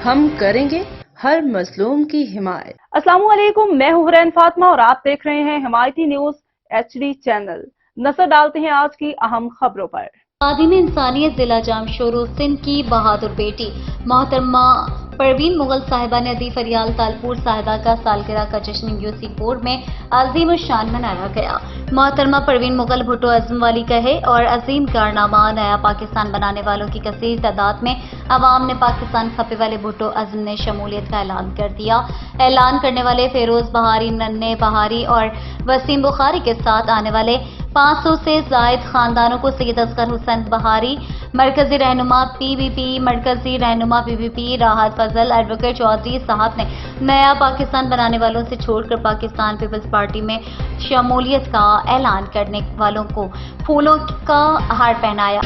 ہم کریں گے ہر مظلوم کی حمایت۔ السلام علیکم، میں ہوں حرین فاطمہ اور آپ دیکھ رہے ہیں حمایتی نیوز HD چینل۔ نظر ڈالتے ہیں آج کی اہم خبروں پر۔ خادم انسانیت ضلع جامشورو سندھ کی بہادر بیٹی محترمہ پروین مغل صاحبہ ندی فریال تالپور صاحبہ کا سالگرہ کا جشن UC پور میں عظیم الشان منایا گیا۔ محترمہ پروین مغل بھٹو عزم والی کہے اور عظیم کارنامہ نیا پاکستان بنانے والوں کی کثیر تعداد میں عوام نے پاکستان کھپے والے بھٹو عزم نے شمولیت کا اعلان کر دیا۔ اعلان کرنے والے فیروز بہاری، ننھے بہاری اور وسیم بخاری کے ساتھ آنے والے 500 سے زائد خاندانوں کو سید اصغر حسین بہاری، مرکزی رہنما PBP، مرکزی رہنما PBP راحت فضل، ایڈوکیٹ چودھری صاحب نے نیا پاکستان بنانے والوں سے چھوڑ کر پاکستان پیپلز پارٹی میں شمولیت کا اعلان کرنے والوں کو پھولوں کا ہار پہنایا۔